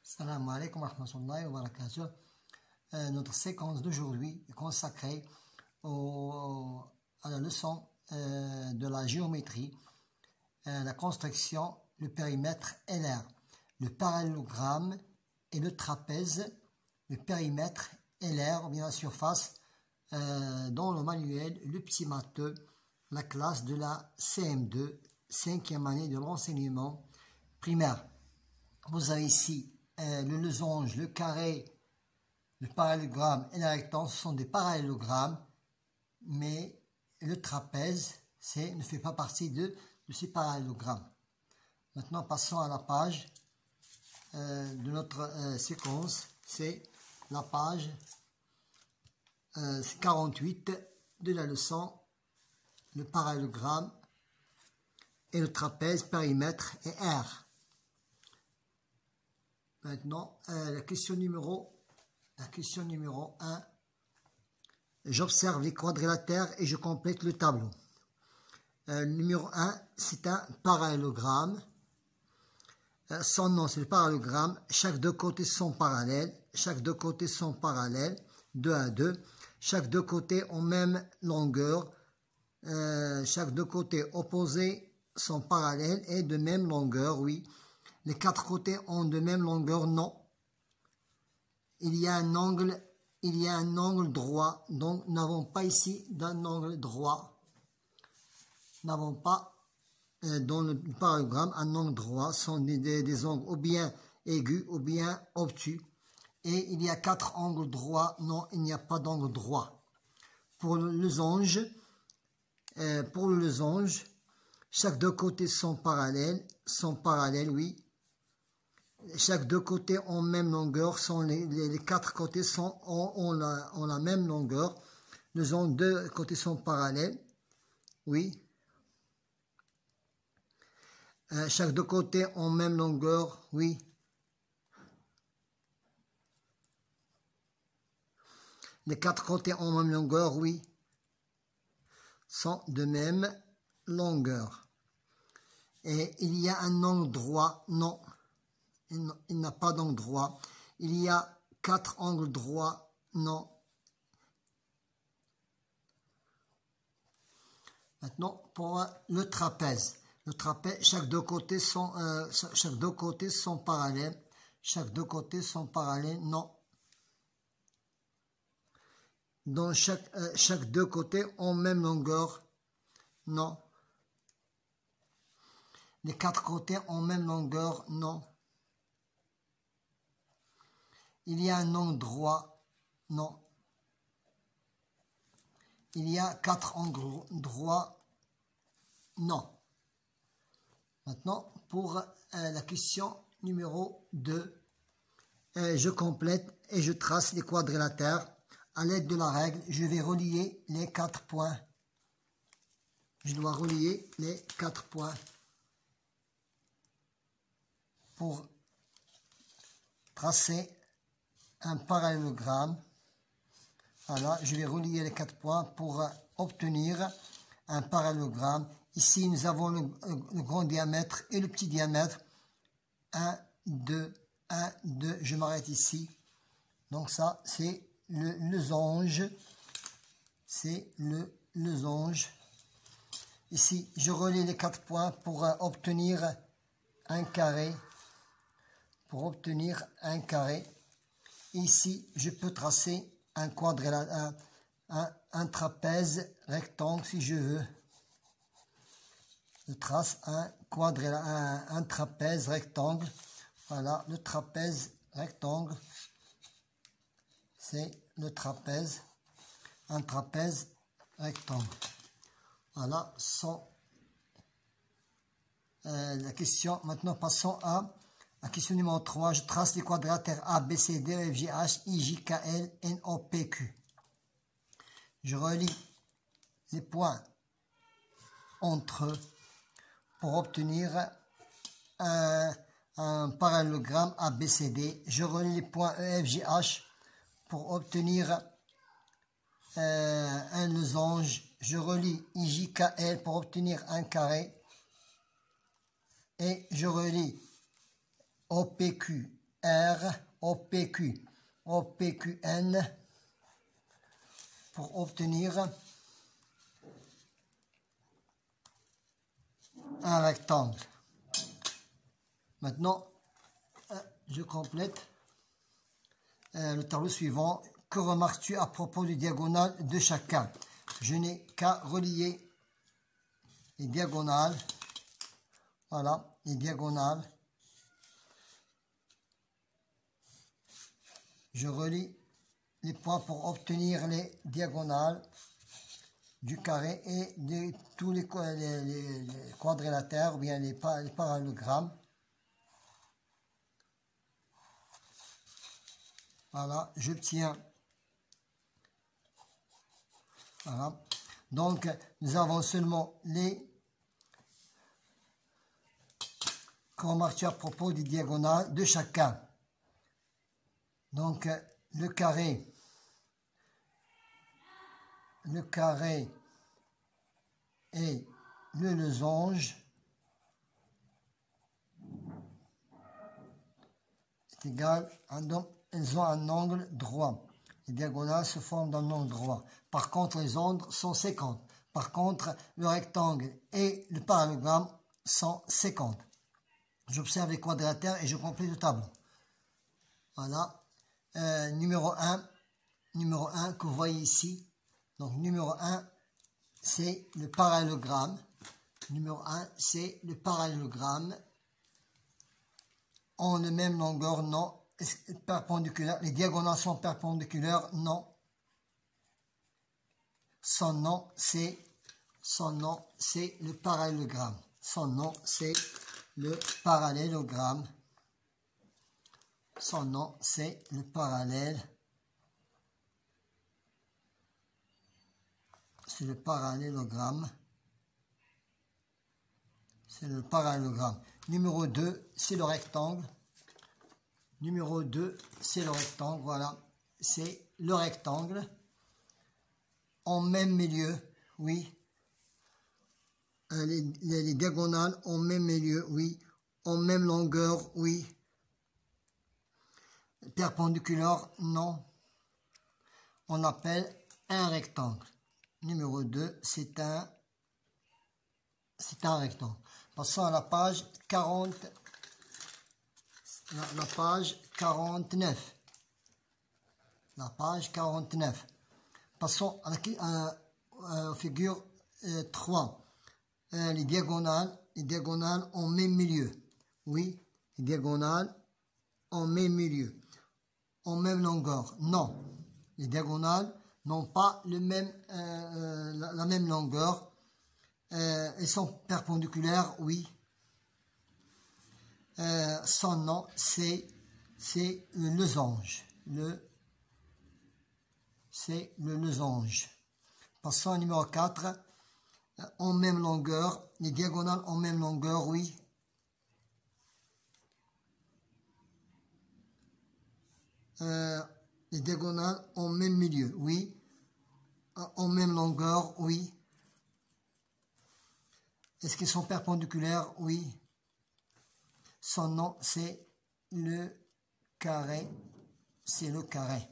Salam alaikum wa rahmatullahi wa barakatuh. Notre séquence d'aujourd'hui est consacrée à la leçon de la géométrie, la construction, le périmètre et l'aire, le parallélogramme et le trapèze, le périmètre et l'aire, ou bien la surface, dans le manuel Le Petit Matheux, la classe de la CM2, 5e année de l'enseignement primaire. Vous avez ici le losange, le carré, le parallélogramme et le rectangle, ce sont des parallélogrammes, mais le trapèze ne fait pas partie de ces parallélogrammes. Maintenant, passons à la page de notre séquence, c'est la page 48 de la leçon, le parallélogramme et le trapèze, périmètre et aire. Maintenant, la question numéro 1. J'observe les quadrilatères et je complète le tableau. Numéro 1, c'est un parallélogramme. Son nom, c'est le parallélogramme. Chaque deux côtés sont parallèles. 2 à 2. Chaque deux côtés ont même longueur. Chaque deux côtés opposés sont parallèles et de même longueur, oui. Les quatre côtés ont de même longueur, non. Il y a un angle droit, donc nous n'avons pas ici d'un angle droit. Nous n'avons pas dans le parallélogramme un angle droit, ce sont des angles ou bien aigus ou bien obtus. Et il y a 4 angles droits, non, il n'y a pas d'angle droit. Pour le losange, chaque deux côtés sont parallèles, oui. Chaque deux côtés ont même longueur, les quatre côtés ont la même longueur. Les deux côtés sont parallèles, oui. Chaque deux côtés ont même longueur, oui. Les quatre côtés ont même longueur, oui. Sont de même longueur. Et il y a un angle droit, non. Il n'a pas d'angle droit. Il y a 4 angles droits, non. Maintenant, pour le trapèze. Le trapèze, chaque deux côtés sont parallèles. Chaque deux côtés sont parallèles, non. Donc, chaque deux côtés ont même longueur, non. Les quatre côtés ont même longueur, non. Il y a un angle droit, non. Il y a 4 angles droits, non. Maintenant, pour la question numéro 2, je complète et je trace les quadrilatères. À l'aide de la règle, je vais relier les 4 points. Je dois relier les 4 points pour tracer un parallélogramme. Voilà, je vais relier les 4 points pour obtenir un parallélogramme. Ici, nous avons le grand diamètre et le petit diamètre. 1, 2, 1, 2. Je m'arrête ici. Donc ça, c'est le losange. C'est le losange. Ici, je relie les 4 points pour obtenir un carré. Ici, je peux tracer un trapèze rectangle si je veux. Je trace un trapèze rectangle. Voilà, le trapèze rectangle. C'est le trapèze. Un trapèze rectangle. Voilà, la question. Maintenant, passons à la question numéro 3. Je trace les quadrilatères A, B, C, D, E, F, G, H, I, J, K, L, N, O, P, Q. Je relie les points entre eux pour obtenir un parallélogramme A, B, C, D. Je relie les points E, F, G, H pour obtenir un losange. Je relie I, J, K, L pour obtenir un carré. Et je relie OPQ R, OPQ, OPQN, pour obtenir un rectangle. Maintenant, je complète le tableau suivant. Que remarques-tu à propos du diagonale de chacun? Je n'ai qu'à relier les diagonales. Voilà, les diagonales. Je relie les points pour obtenir les diagonales du carré et de tous les quadrilatères ou bien les parallélogrammes. Voilà, j'obtiens. Voilà. Donc, nous avons seulement les remarques à propos des diagonales de chacun. Donc, le carré et le losange est égal à, elles ont un angle droit. Les diagonales se forment d'un angle droit. Par contre, les angles sont 50. Par contre, le rectangle et le parallélogramme sont 50. J'observe les quadrilatères et je complète le tableau. Voilà. Numéro 1 que vous voyez ici. Donc, numéro 1, c'est le parallélogramme. Numéro 1, c'est le parallélogramme. Ont la même longueur, non. Perpendiculaire. Les diagonales sont perpendiculaires, non. Son nom, c'est le parallélogramme. Son nom, c'est le parallélogramme. Son nom, c'est le parallèle. C'est le parallélogramme. C'est le parallélogramme. Numéro 2, c'est le rectangle. Numéro 2, c'est le rectangle. Voilà, c'est le rectangle. En même milieu, oui. Les diagonales en même milieu, oui. En même longueur, oui. Perpendiculaire, non. On appelle un rectangle. Numéro 2, c'est un rectangle. Passons à la page 40. La page 49. La page 49. Passons à la figure 3. Les diagonales en même milieu. Oui, les diagonales en même milieu. En même longueur. Non. Les diagonales n'ont pas la même longueur. Elles sont perpendiculaires, oui. Son nom, c'est le losange. C'est le losange. Passons au numéro 4. En même longueur. Les diagonales en même longueur, oui. Les diagonales en même milieu, oui. En même longueur, oui. Est-ce qu'ils sont perpendiculaires? Oui. Son nom, c'est le carré. C'est le carré.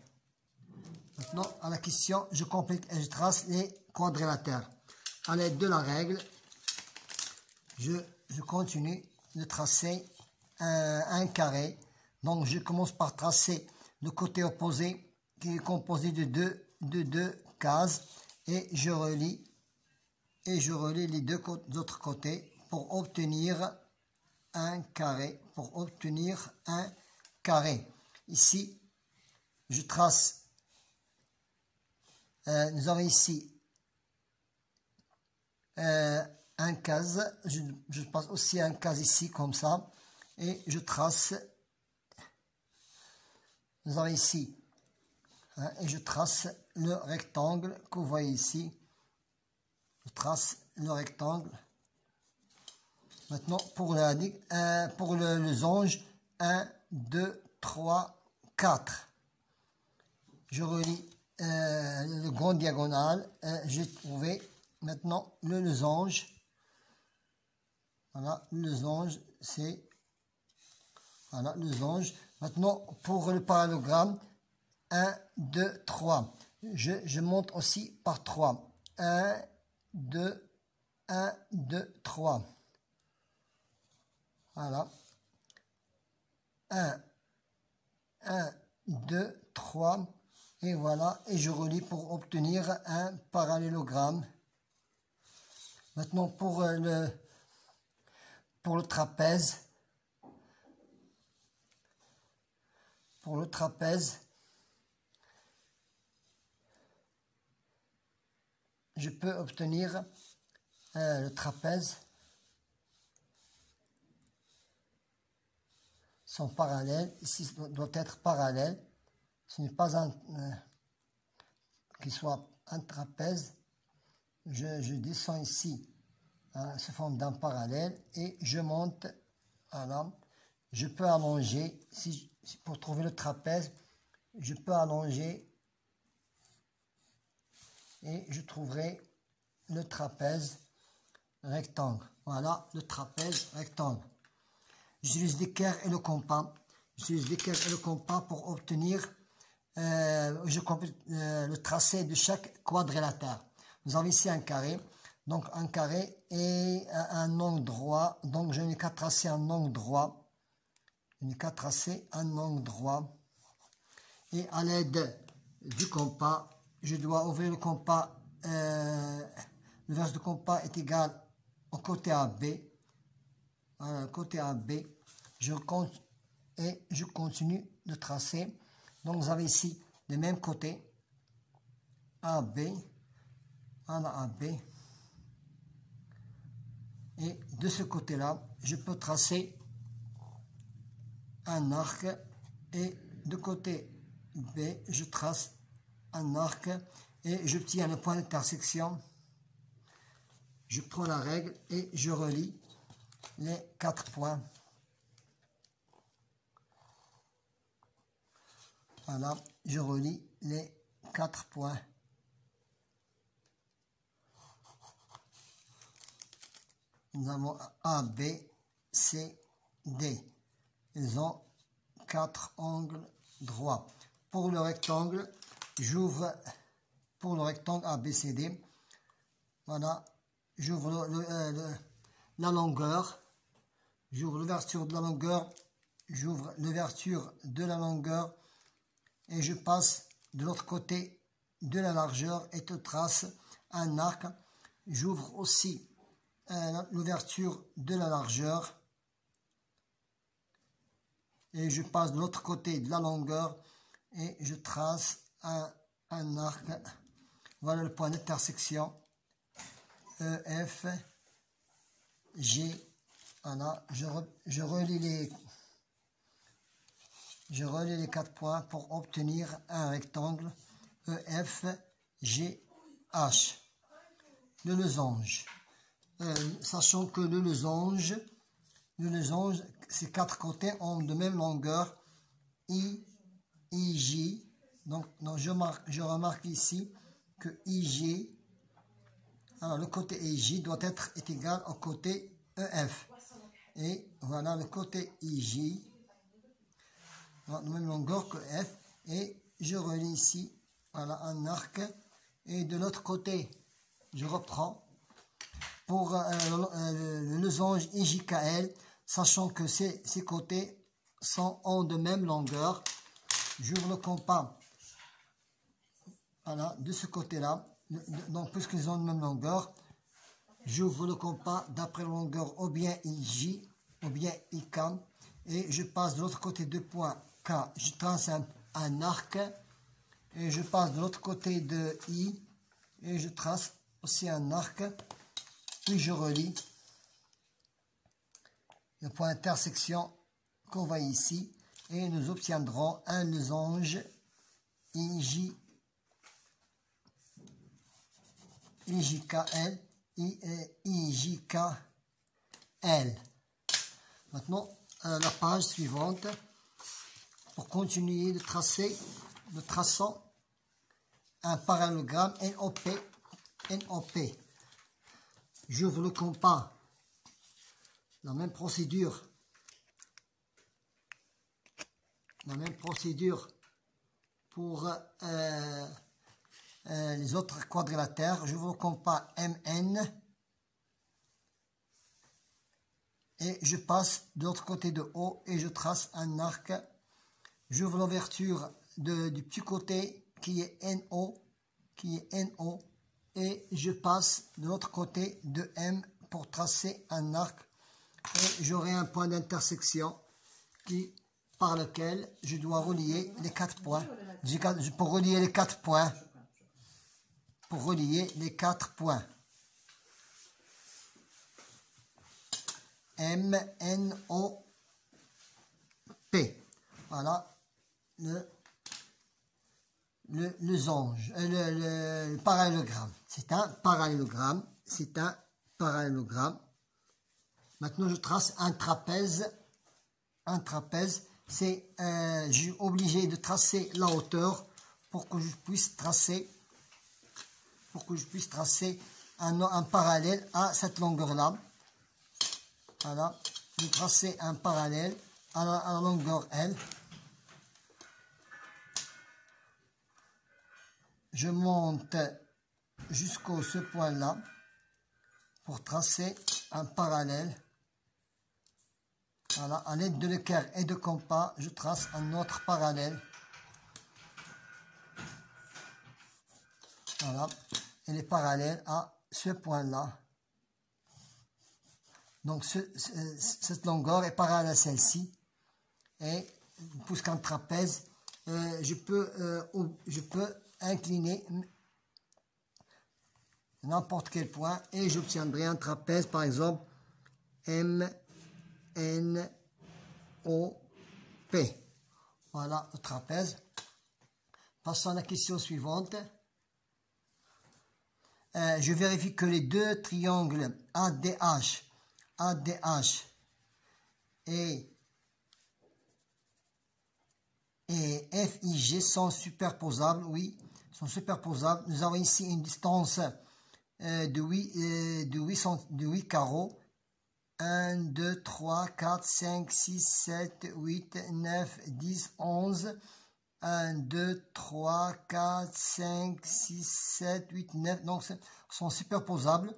Maintenant, à la question, je complète et je trace les quadrilatères. À l'aide de la règle, je continue de tracer un carré. Donc, je commence par tracer le côté opposé qui est composé de deux cases et je relie les deux autres côtés pour obtenir un carré. Ici, je trace. Nous avons ici un case. Je passe aussi un case ici comme ça et je trace. Nous avons ici et je trace le rectangle que vous voyez ici. Je trace le rectangle. Maintenant, pour le losange, 1, 2, 3, 4. Je relie le grand diagonal. J'ai trouvé maintenant le losange. Voilà, le losange, c'est Voilà, losange. Maintenant, pour le parallélogramme, 1, 2, 3. Je monte aussi par 3. 1, 2, 1, 2, 3. Voilà. 1, 2, 3. Et voilà. Et je relie pour obtenir un parallélogramme. Maintenant, pour le trapèze. Pour le trapèze, je peux obtenir le trapèze, son parallèle. Ici, doit être parallèle. Ce n'est pas un qui soit un trapèze. Je descends ici sous forme d'un parallèle et je monte. Voilà. Je peux allonger, pour trouver le trapèze, je peux allonger et je trouverai le trapèze rectangle. Voilà le trapèze rectangle. J'utilise l'équerre et le compas. J'utilise l'équerre et le compas pour obtenir le tracé de chaque quadrilatère. Nous avons ici un carré. Donc un carré et un angle droit. Donc je n'ai qu'à tracer un angle droit. Je n'ai qu'à tracer un angle droit. Et à l'aide du compas, je dois ouvrir le compas. Le verse du compas est égal au côté AB. Voilà, le côté AB. Je continue de tracer. Donc vous avez ici le même côté. AB. Voilà AB. Et de ce côté-là, je peux tracer un arc. Et de côté B, je trace un arc. Et je tiens le point d'intersection. Je prends la règle et je relie les 4 points. Voilà, je relie les 4 points. Nous avons A, B, C, D. Ils ont 4 angles droits. Pour le rectangle, j'ouvre pour le rectangle A, B, C, D. Voilà, j'ouvre la longueur. J'ouvre l'ouverture de la longueur. J'ouvre l'ouverture de la longueur. Et je passe de l'autre côté de la largeur et te trace un arc. J'ouvre aussi l'ouverture de la largeur et je passe de l'autre côté de la longueur et je trace un arc. Voilà le point d'intersection E, F, G. Voilà, je relie les 4 points pour obtenir un rectangle E, F, G, H. Le losange. Sachant que le losange, ces 4 côtés ont de même longueur, I, J. Donc je remarque ici que IJ, alors le côté IJ doit être égal au côté EF. Et voilà le côté IJ, de même longueur que F. Et je relie ici, voilà un arc. Et de l'autre côté, je reprends. Pour le losange IJKL, sachant que ces côtés ont de même longueur, j'ouvre le compas voilà, de ce côté-là. Donc, puisqu'ils ont de même longueur, j'ouvre le compas d'après la longueur ou bien IJ ou bien IK. Et je passe de l'autre côté de point K. Je trace un arc. Et je passe de l'autre côté de I. Et je trace aussi un arc. Puis je relie le point d'intersection qu'on voit ici et nous obtiendrons un losange IJKL, IJKL. Maintenant, la page suivante, pour continuer de tracer, nous traçons un parallélogramme NOP. J'ouvre le compas, la même procédure. La même procédure pour les autres quadrilatères. Je vous compare MN et je passe de l'autre côté de O et je trace un arc. J'ouvre l'ouverture du petit côté qui est NO, et je passe de l'autre côté de M pour tracer un arc et j'aurai un point d'intersection par lequel je dois relier les 4 points. Pour relier les 4 points. M, N, O, P. Voilà le parallélogramme. C'est un parallélogramme. Maintenant, je trace un trapèze. C'est, je suis obligé de tracer la hauteur pour que je puisse tracer, un parallèle à cette longueur-là. Voilà, je vais tracer un parallèle à la longueur L. Je monte jusqu'au ce point-là pour tracer un parallèle. Voilà, à l'aide de l'équerre et de compas, je trace un autre parallèle. Voilà, et les parallèles à ce point-là. Donc, cette longueur est parallèle à celle-ci. Et, puisqu'un trapèze, je peux incliner n'importe quel point et j'obtiendrai un trapèze, par exemple, M, N, O, P. Voilà le trapèze. Passons à la question suivante. Je vérifie que les deux triangles ADH et FIG sont superposables. Oui, sont superposables. Nous avons ici une distance de 8 carreaux. 1, 2, 3, 4, 5, 6, 7, 8, 9, 10, 11. 1, 2, 3, 4, 5, 6, 7, 8, 9. Donc, sont superposables.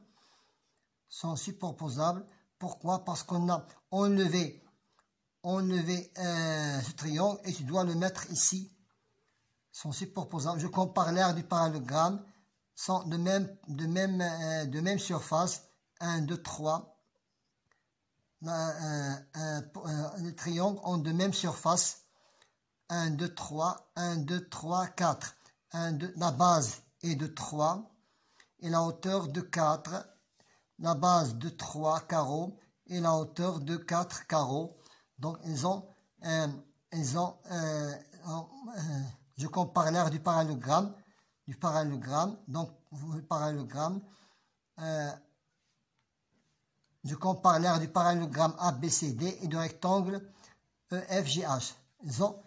Pourquoi? Parce qu'on a enlevé ce triangle et tu dois le mettre ici. Sont superposables. Je compare l'aire du parallélogramme. Sont de même surface. 1, 2, 3. Les triangles ont de même surface. 1, 2, 3, 1, 2, 3, 4. La base est de 3 et la hauteur de 4. La base de 3 carreaux et la hauteur de 4 carreaux. Donc, je compare l'aire du parallélogramme. Donc, le parallélogramme. Je compare l'aire du parallélogramme ABCD et du rectangle EFGH. Ils ont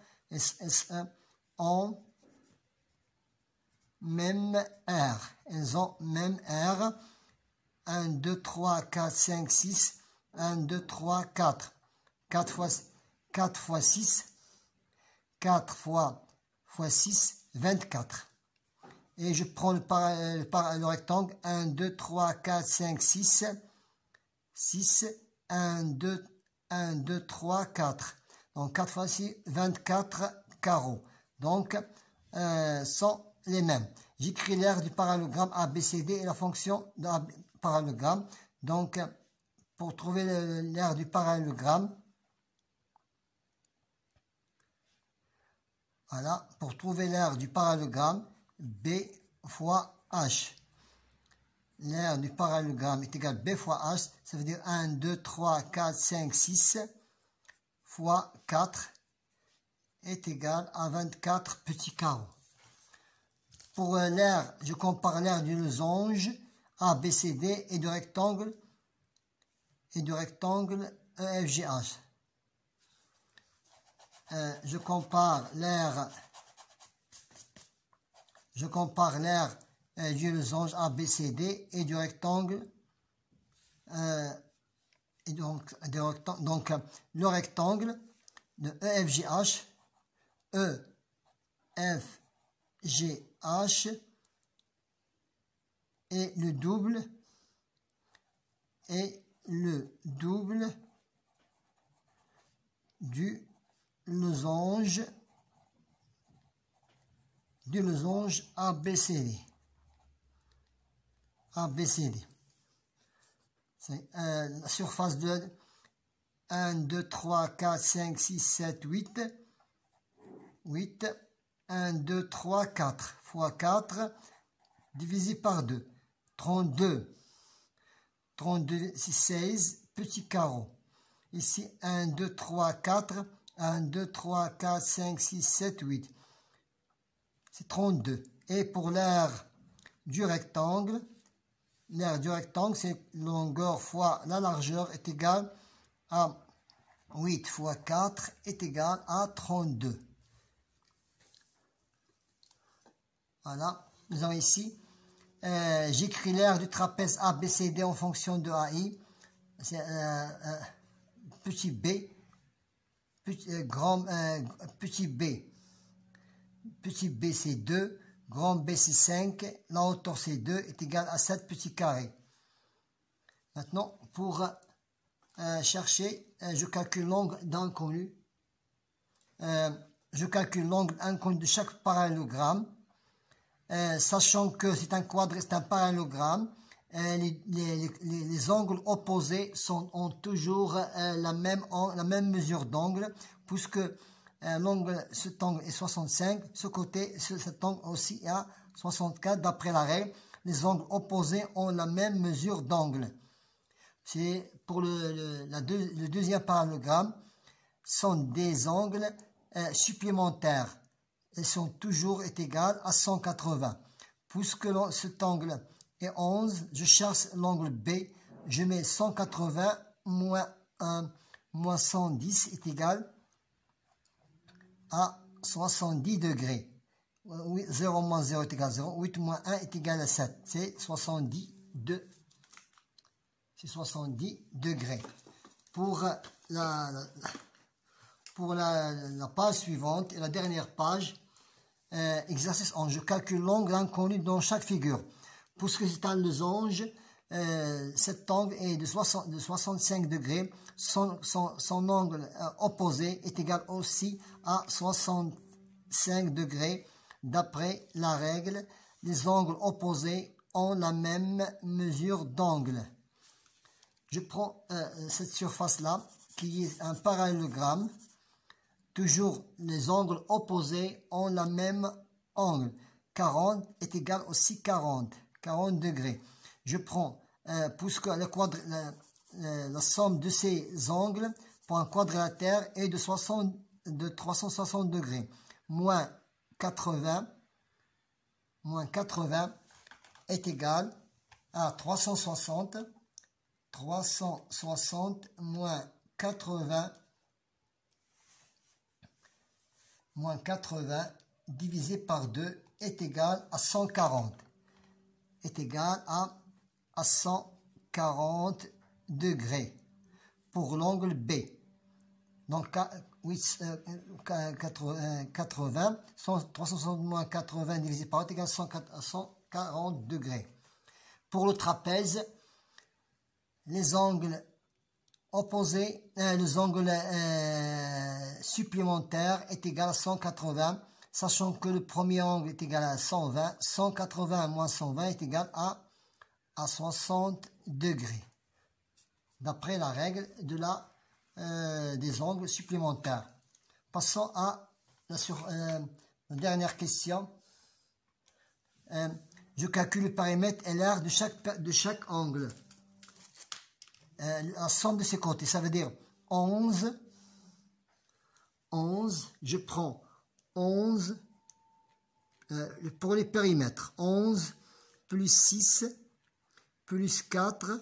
même aire. 1, 2, 3, 4, 5, 6. 1, 2, 3, 4. 4 fois 6. 4 fois 6, 24. Et je prends le rectangle. 1, 2, 3, 4, 5, 6. 6, 1, 2, 3, 4. Donc, 4 fois 6, 24 carreaux. Donc, sont les mêmes. J'écris l'aire du parallélogramme ABCD et la fonction de parallélogramme. Donc, pour trouver l'aire du parallélogramme, voilà, pour trouver l'aire du parallélogramme, B fois H. L'aire du parallélogramme est égal à B fois H, ça veut dire 1, 2, 3, 4, 5, 6 fois 4 est égal à 24 petits carreaux. Pour l'aire, je compare l'aire du losange ABCD et du rectangle EFGH. Je compare l'aire du losange ABCD et du rectangle donc le rectangle de EFGH. E, F, G, H, et le double du losange ABCD. ABCD. C'est la surface de 1, 2, 3, 4, 5, 6, 7, 8. 8. 1, 2, 3, 4 fois 4 divisé par 2. 32. 32, c'est 16 petits carreaux. Ici, 1, 2, 3, 4. 1, 2, 3, 4, 5, 6, 7, 8. C'est 32. Et pour l'aire du rectangle, c'est longueur fois la largeur est égale à 8 fois 4 est égal à 32. Voilà, nous avons ici, j'écris l'aire du trapèze ABCD en fonction de AI. C'est petit b, petit b c'est 2, grand B c'est 5, la hauteur c'est 2 est égal à 7 petits carrés. Maintenant, pour chercher, je calcule l'angle d'inconnu. Je calcule l'angle inconnu de chaque parallélogramme. Sachant que c'est un quadre, c'est un parallélogramme, les angles opposés ont toujours la même mesure d'angle, puisque cet angle est 65, cet angle aussi à 64, d'après la règle, les angles opposés ont la même mesure d'angle. C'est pour le deuxième parallélogramme, sont des angles supplémentaires. Elles sont toujours égales à 180. Puisque cet angle est 11, je cherche l'angle B, je mets 180 moins 1 moins 110 est égal à 70 degrés. 0 moins 0 est égal à 0, 8 moins 1 est égal à 7, c'est 70 degrés. Pour la page suivante et la dernière page, exercice 11, je calcule l'angle inconnu dans chaque figure. Puisque c'est un losange, cet angle est de 65 degrés, son angle opposé est égal aussi à 65 degrés. D'après la règle, les angles opposés ont la même mesure d'angle. Je prends cette surface-là, qui est un parallélogramme. Toujours, les angles opposés ont la même angle. 40 est égal aussi 40 degrés. Je prends, puisque la somme de ces angles pour un quadrilatère est de 360 degrés. Moins 80 est égal à 360. 360 moins 80 divisé par 2 est égal à 140. Est égal à 140 degrés pour l'angle B. Donc 80, 360 moins 80 divisé par 2 est égal à 140 degrés. Pour le trapèze, les angles opposés, les angles supplémentaires est égal à 180, sachant que le premier angle est égal à 120, 180 moins 120 est égal à 60 degrés, d'après la règle des angles supplémentaires. Passons à la dernière question. Je calcule le périmètre et l'aire de chaque angle. La somme de ses côtés, ça veut dire 11, je prends 11 pour les périmètres, 11 plus 6 plus 4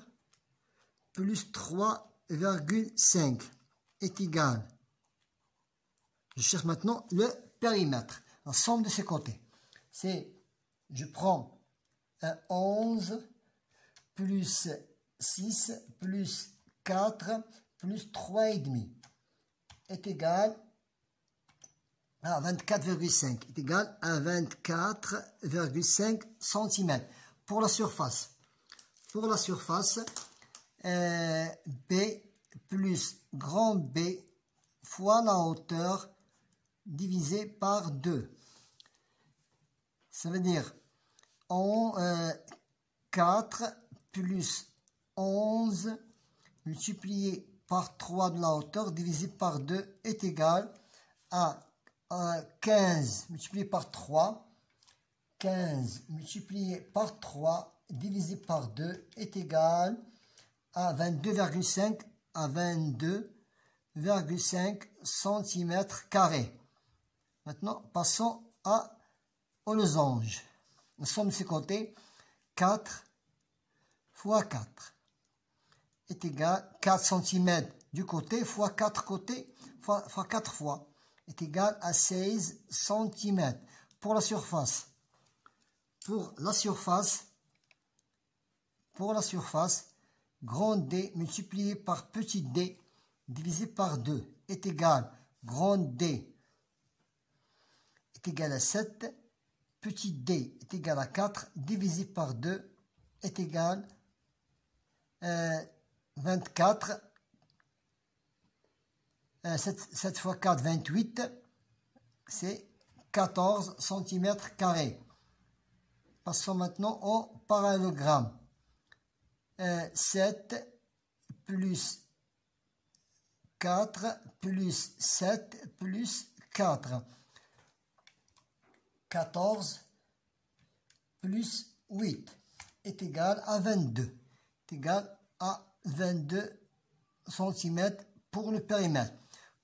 plus 3,5 est égal. Je cherche maintenant le périmètre, la somme de ses côtés. Je prends 11 plus 6 plus 4 plus 3,5 est égal à 24,5 est égal à 24,5 cm. Pour la surface, B plus grand B fois la hauteur divisé par 2. Ça veut dire 4 plus 11 multiplié par 3 de la hauteur divisé par 2 est égal à 15 multiplié par 3. 15 multiplié par 3 divisé par 2 est égal à 22,5 cm². Maintenant, passons au losange. Nous sommes de ce côté. 4 fois 4 est égal à 4 cm du côté fois 4 côtés fois 4 fois est égal à 16 cm. Pour la surface, grand D multiplié par petit d divisé par 2 est égal, grand D est égal à 7, petit d est égal à 4, divisé par 2 est égal à 24, 7 fois 4, 28, c'est 14 cm². Passons maintenant au parallélogramme. 7 plus 4 plus 7 plus 4. 14 plus 8 est égal à 22. Est égal à 22 cm pour le périmètre.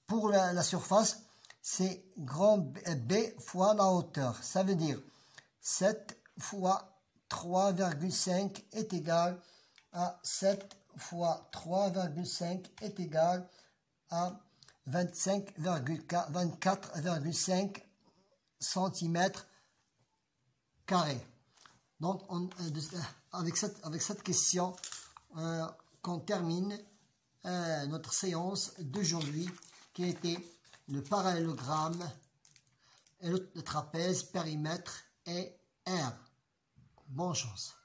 Pour la surface, c'est grand B fois la hauteur. Ça veut dire 7 fois 3,5 est égal à 7 fois 3,5 est égal à 24,5 cm². Donc, avec cette question, qu'on termine notre séance d'aujourd'hui qui a été le parallélogramme et le trapèze, périmètre et R. Bonne chance.